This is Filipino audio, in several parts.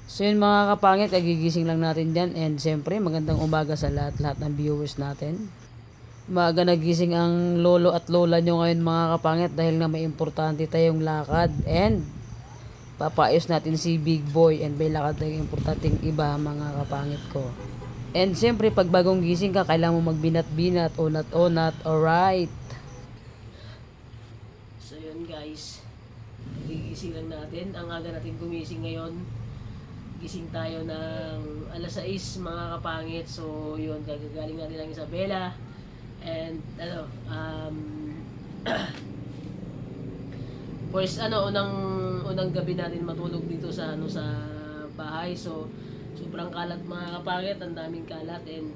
So yun mga kapangit, kagigising lang natin dyan. And siyempre, magandang umaga sa lahat-lahat ng viewers natin. Maaga nagising ang lolo at lola nyo ngayon mga kapangit dahil nga may importante tayong lakad. And papaayos natin si Big Boy and may lakad tayong importanteng iba mga kapangit ko. And siyempre, pag bagong gising ka, kailangan mo magbinat-binat, onat-onat, alright. So yun guys, gigising lang natin. Ang aga natin gumising ngayon. Gising tayo ng alas 6 mga kapangit. So yun, gagaling natin ng Isabela. And first unang gabi natin matulog dito sa sa bahay. So sobrang kalat mga kapangit, ang daming kalat and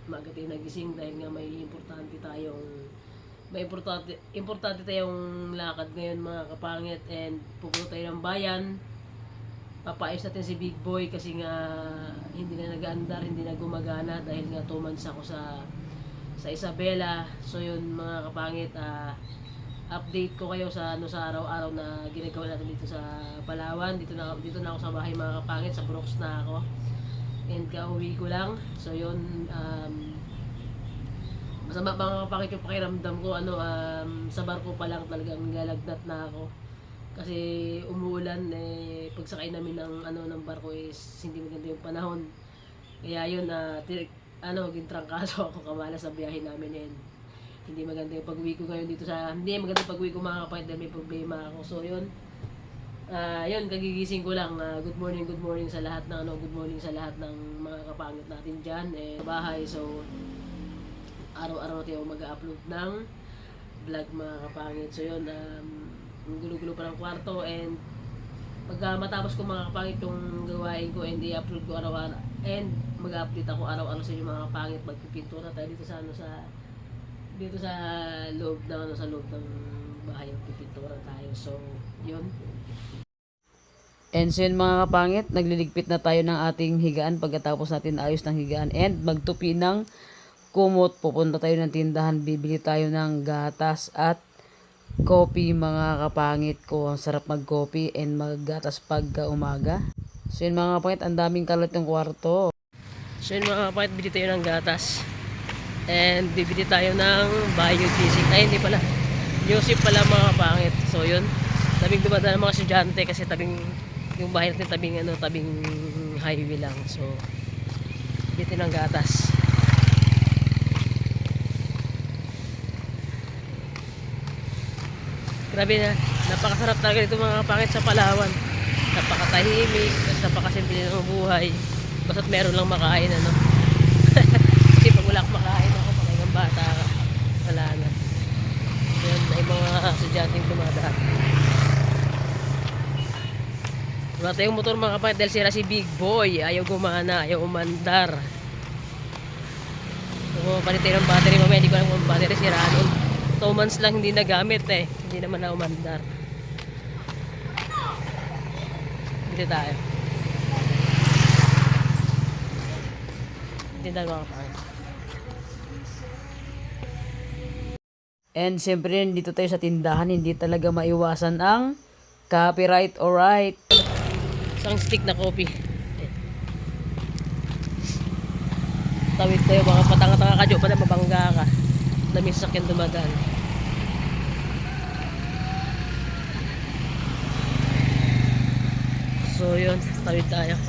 maaga tayo nagising dahil nga may importante tayong lakad ngayon mga kapangit and pupunta tayo ng bayan. Papaayos natin si Big Boy kasi nga hindi na nag-aandar, hindi na gumagana dahil nga 2 months ako sa Isabela. So yun mga kapangit, update ko kayo sa sa araw-araw na ginagawa natin dito sa Palawan. Dito na ako sa bahay mga kapangit, sa Brooks na ako. And kauwi ko lang. So yun, masama mga kapangit yung pakiramdam ko. Sa barko pa lang talagang nilalagnat na ako. Kasi umuulan, pagsakay namin ng barko is hindi maganda yung panahon. Kaya yun, gintrangkaso ako kamala sa biyahe namin and hindi maganda yung pag-uwi ko ngayon dito hindi maganda yung pag-uwi ko mga kapatid dahil may problema ako. So yun, kagigising ko lang. Good morning sa lahat good morning sa lahat ng mga kapangit natin dyan sa bahay. So araw-araw tayo mag-upload ng vlog mga kapangit. So yun, ang gulo-gulo pa ng kwarto and pag matapos ko mga kapangit yung gawain ko and i-upload ko araw-araw and mag-update ako araw-araw sa inyo mga kapangit. Magpipintura tayo dito sa loob ng bahay, magpipintura tayo. So yun. And so yun mga kapangit, nagliligpit na tayo ng ating higaan pagkatapos natin ayos ng higaan and magtupi ng kumot. Pupunta tayo ng tindahan, bibili tayo ng gatas at coffee mga kapangit ko. Ang sarap mag-coffee and maggatas pagka umaga. So yun mga kapangit, ang daming kalat ng kwarto. So yun mga kapangit, bili tayo ng gatas. And bibili tayo ng Bio-Gising. Ay hindi pala, Yusip pala mga kapangit. So yun, tabing dumadaan ng mga estudyante kasi yung bahay natin tabing highway lang. So bili ng gatas. Grabe na, napakasarap talaga dito mga kapangit sa Palawan. Napakatahimik, napakasimple ng buhay. Basta't meron lang makain Kasi pag wala akong makain ako, pag hanggang bata ka, wala na. Yan ay mga estudyanteng dumadaan. Wala tayong motor mga kapangit dahil sira si Big Boy. Ayaw gumana, ayaw umandar. So, palit tayo ng battery mamaya. Hindi ko alam kung battery sira nun. 2 months lang hindi nagamit hindi naman na umandar. Dito tayo. Dito tayo mga kapangit. And siyempre dito tayo sa tindahan, hindi talaga maiwasan ang copyright, alright. Isang stick na coffee. Tawid tayo mga patanga-tanga ka dyan, mabangga ka. Daming sasakyan dumadaan. So yun, tawid tayo.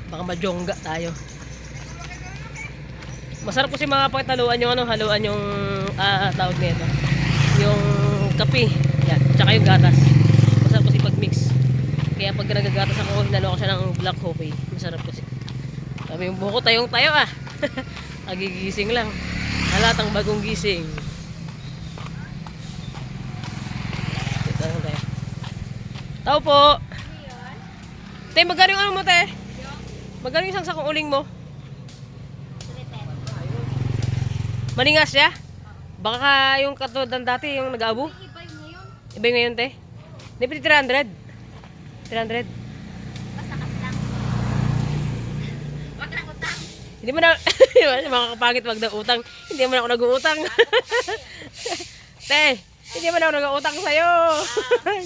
Baka majongga tayo. Masarap kasi mga pagtaluan yung haluan yung tawag nito. Yung kape, yan, tsaka yung gatas. Masarap kasi pag-mix. Kaya pag nagagatas ako, hinalo ko siya ng black coffee. Masarap kasi. Kami yung buko tayo Nagigising lang. Halatang bagong gising. Tao po. Te, magkano yung mo, te? Magkano yung isang sakong uling mo? Maningas siya? Baka yung katulad ng dati, yung nag-abo? Iba yung ngayon, te? Hindi pa 300. 300. Basta-kas lang. Wag lang utang. Hindi mo na, mga kapangit, wag na utang. Hindi mo na ako nag-uutang. Te, hindi mo na ako nag-uutang sa'yo.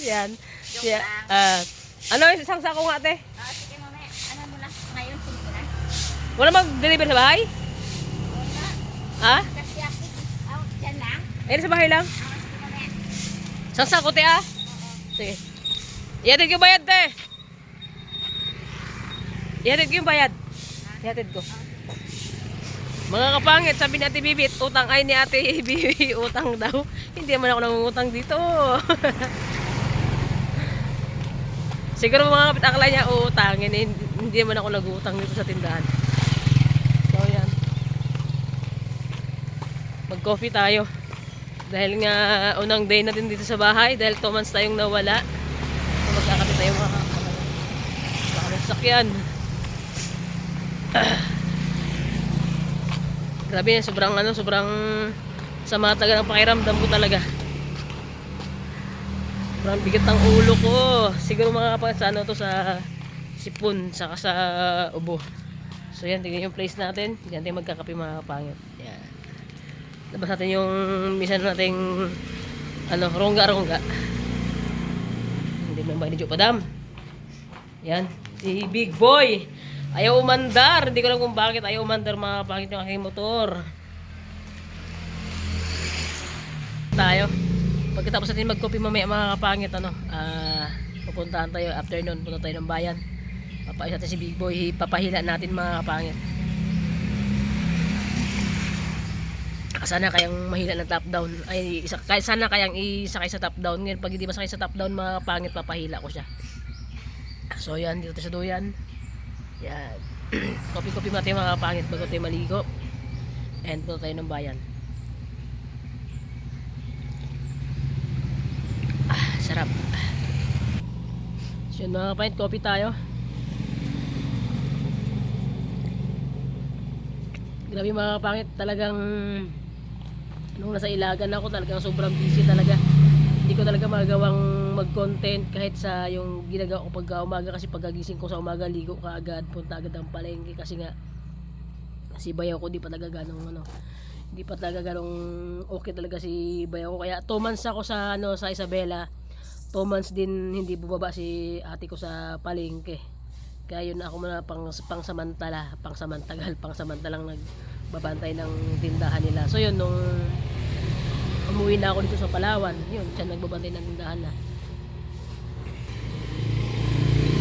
Yan. Yeah. Ano, isang sako nga, ate? Sige mamaya. Ano mo na? Ngayon, sige na. Wala mag-deliver sa bahay? Wala. Ha? Kasi ako, dyan lang. Ayun sa bahay lang? Sige mamaya. Isang sako, te, ah? Sige. Ihatid ko yung bayad, te. Ihatid ko yung bayad. Ihatid ko. Mga kapangit, sabi ni Ate Bibi, utang ay ni Ate Bibi, utang daw. Hindi naman ako nangungutang dito. Siguro mga kapit akala niya, uutangin. Hindi naman ako nag-uutang dito sa tindahan. So, yan. Mag-coffee tayo. Dahil nga, unang day natin dito sa bahay. Dahil 2 months tayong nawala. So, magkakapit tayo mga kapit. Baka may sakyan. Grabe, sobrang sama talaga ng pakiramdam ko talaga. Sobrang bigat ng ulo ko. Siguro mga kapatid sa to sa sipon, saka sa ubo. So yan, tingnan yung place natin. Diyan tayo magkakape mga kapangit. Yan. Labas natin yung misan nating rongga-rongga. Hindi mo yung bahay ni Jo Padam. Yan, si Big Boy. Ayaw umandar. Hindi ko alam kung bakit ayaw umandar mga kapangit yung aking motor. Tayo. Pagkatapos natin mag-coffee mamaya mga kapangit, pupuntahan tayo afternoon, punta tayo ng bayan. Papayos natin si Big Boy, papahila natin mga kapangit. Sana kayang mahila ng top down. Sana kayang isakay sa top down. Ngayon pag hindi masakay sa top down mga kapangit, papahila ko siya. So yan, dito tayo sa duyan. Yan. Coffee mati mga kapangit bago tayo maligo. And punta tayo ng bayan. Sarap. So yun mga kapangit, coffee tayo. Grabe mga kapangit, talagang nung nasa Ilagan ako, talagang sobrang busy talaga. Hindi ko talaga magawang mag-content kahit sa yung ginagawa ko pagka umaga, kasi pagkagising ko sa umaga, ligo ka agad, punta agad ang palengke kasi nga si bayaw ko di pa talaga ganong okay talaga si bayaw ko. Kaya 2 months ako sa sa Isabela. 2 months din hindi bubaba si ate ko sa palengke. Kaya yun ako muna pangsamantalang nagbabantay ng tindahan nila. So yun, nung umuwi na ako dito sa Palawan, yun, siya nagbabantay ng tindahan na.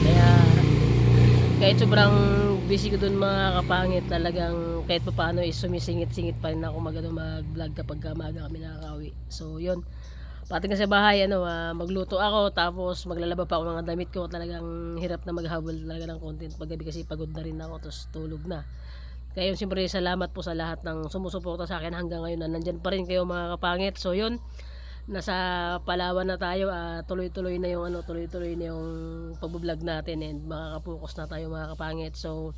Kaya kahit sobrang busy ko dun mga kapangit, talagang kahit pa paano sumisingit-singit pa rin ako mag-vlog kapag maaga kami nakakauwi. So yun, pati nga sa bahay magluto ako, tapos maglalaba pa ako mga damit ko. Talagang hirap na maghabol talaga ng content paggabi kasi pagod na rin ako, tapos tulog na. Kaya yun, siyempre salamat po sa lahat ng sumusuporta sa akin hanggang ngayon na nandyan pa rin kayo mga kapangit. So yun, nasa Palawan na tayo, tuloy-tuloy na yung pag-vlog natin and makakapokus na tayo mga kapangit. So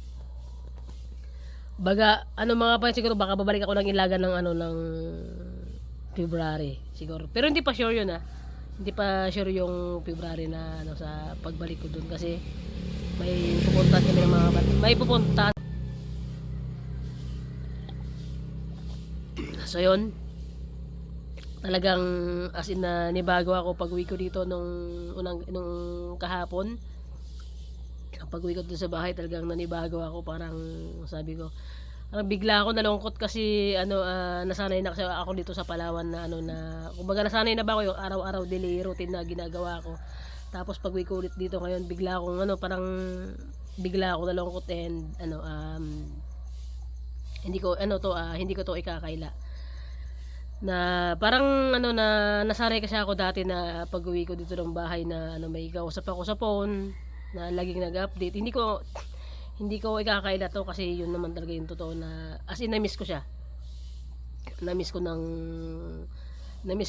baga mga kapangit, siguro baka babalik ako ng Ilagan ng February siguro. Pero hindi pa sure yun Hindi pa sure yung February na sa pagbalik ko dun, kasi may pupuntahan kami ng may pupuntahan. So yun, talagang as in na nibago ako pag uwi ko dito nung kahapon. Pag uwi ko dito sa bahay, talagang nanibago ako. Parang sabi ko, bigla ako nalungkot kasi nasanay na kasi ako dito sa Palawan na kumbaga nasanay na ba ako yung araw-araw daily routine na ginagawa ko. Tapos pag uwi ko ulit dito ngayon, bigla akong bigla ako nalungkot and hindi ko to ikakaila. Na parang na nasanay kasi ako dati na pag uwi ko dito ng bahay na may kausap ako sa phone na laging nag-update. Hindi ko ikakaila to, kasi yun naman talaga yung totoo na as in na-miss ko siya. Na-miss ko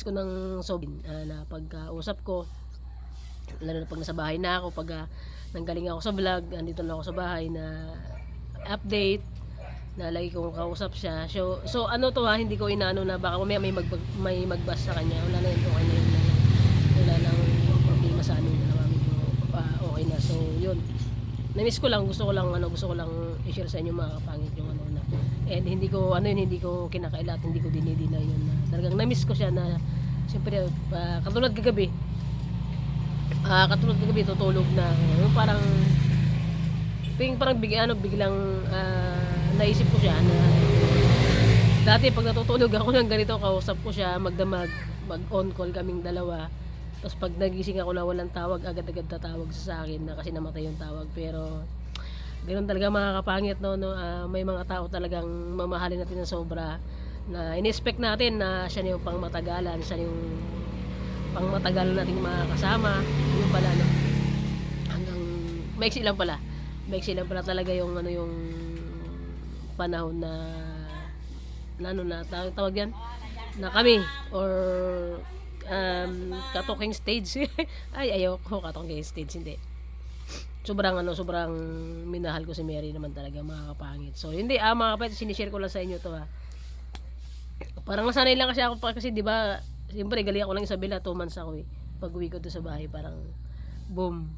ng sobin na pagkausap ko, lalo na pag nasa bahay na ako, pag nanggaling ako sa vlog, andito na ako sa bahay na update na lagi kong kausap siya. So hindi ko inaano na baka may magbas sa kanya. Wala na yun, okay na yun. Wala nang problema sa amin, okay na. So yun, na-miss ko lang, gusto ko lang i-share sa inyo mga kapangit yung and hindi ko kinakaila at hindi ko dinidina yun. Talagang na-miss ko siya na siyempre katulad kagabi, Katulad ng gabi, tutulog na. Yung parang biglang naisip ko siya na dati pag natutulog ako ng ganito, kausap ko siya, mag-on call kaming dalawa. Tapos pag nagising ako na walang tawag, agad-agad tatawag sa akin na kasi namatay yung tawag. Pero ganoon talaga mga kapangit, no? May mga tao talagang mamahalin natin ng sobra na in-expect natin na siya yung pangmatagalan, siya yung pangmatagalan nating mga kasama. Yung pala, no? Hanggang maiksi lang pala talaga yung yung panahon na tawag yan na kami or katoking stage. Ayaw ko katoking stage, hindi. Sobrang minahal ko si Mary naman talaga mga kapangit. So hindi mga kapatid, sinishare ko lang sa inyo to Parang nasanay lang kasi ako kasi di ba, siyempre galing ako lang Isabela, 2 months ako Pag uwi ko doon sa bahay, parang boom.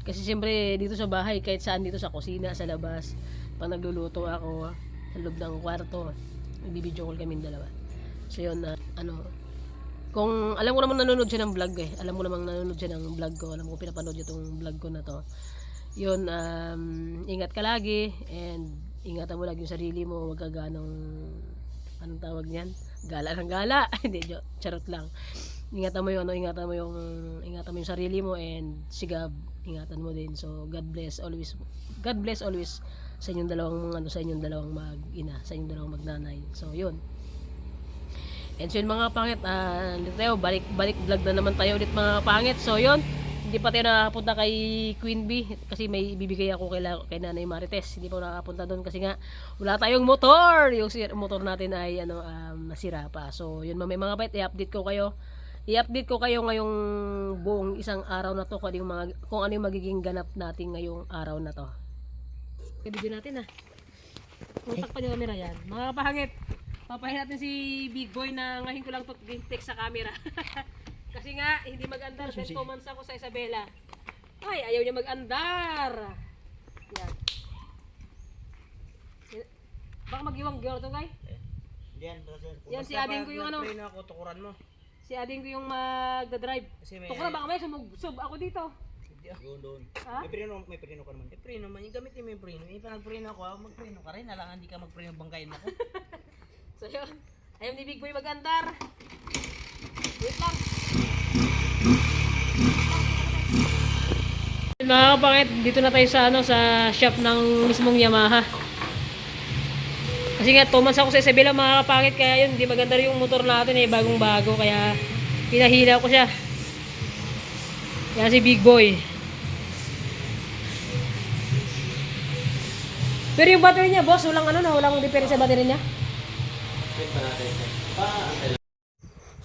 Kasi siyempre dito sa bahay, kahit saan dito sa kusina, sa labas, pag nagluluto ako sa loob ng kwarto, nagbibideo call kaming dalawa. So yun, kung alam ko naman nanonood siya ng vlog alam mo namang nanonood siya ng vlog ko, alam ko pinapanood niya itong vlog ko na to. Yun, ingat ka lagi and ingatan mo lagi yung sarili mo, huwag ka anong tawag niyan? Gala ng gala. Hindi, charot lang. Ingatan mo yung sarili mo and sigab, ingatan mo din. So God bless always sa inyong dalawang mag-ina, sa inyong dalawang magnanay. So yun. And so yun mga pangit, tayo, balik vlog na naman tayo ulit mga pangit. So yun, hindi pa tayo nakapunta kay Queen Bee kasi may ibibigay ako kay Nanay Marites. Hindi pa nakapunta doon kasi nga wala tayong motor. Yung motor natin ay nasira pa. So yun mga pangit, i-update ko kayo ngayong buong isang araw na to kung ano yung magiging ganap natin ngayong araw na to. I-video natin Utak pa yung camera yan. Mga kapahangit, papahin natin si Big Boy na ngayon ko lang to text sa camera. Kasi nga, hindi mag-andar. 2 months ako sa Isabela. Ay, ayaw niya mag-andar. Yan. Baka mag-iwang-giwang ito, guys? Yan, si Ading ko yung ako, tukuran mo. Si Ading ko yung magdadrive. Tukuran, baka may sumug ako dito. Doon. Ha? May preno ka naman. Preno man, yung gamit mo yung preno. Yung nag-preno ako, mag-preno ka rin. Alangan hindi ka mag-preno, bangkain ako. So yun, ayaw ni Big Boy mag-andar. Wait lang. Mga kapangit, dito na tayo sa shop ng mismong Yamaha. Kasi nga 2 months ako sa Isabela mga kapangit, kaya yun, hindi maganda rin yung motor natin bagong bago, kaya pinahila ko siya. Kaya si Big Boy. Pero yung battery niya, boss, walang diferensya sa battery niya.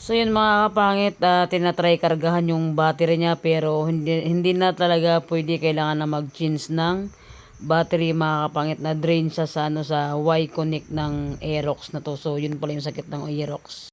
So yun mga kapangit, tinatry kargahan yung battery niya pero hindi na talaga pwede, kailangan na mag-change ng battery mga kapangit, na drain siya sa Y-connect ng Aerox na to. So yun pala yung sakit ng Aerox.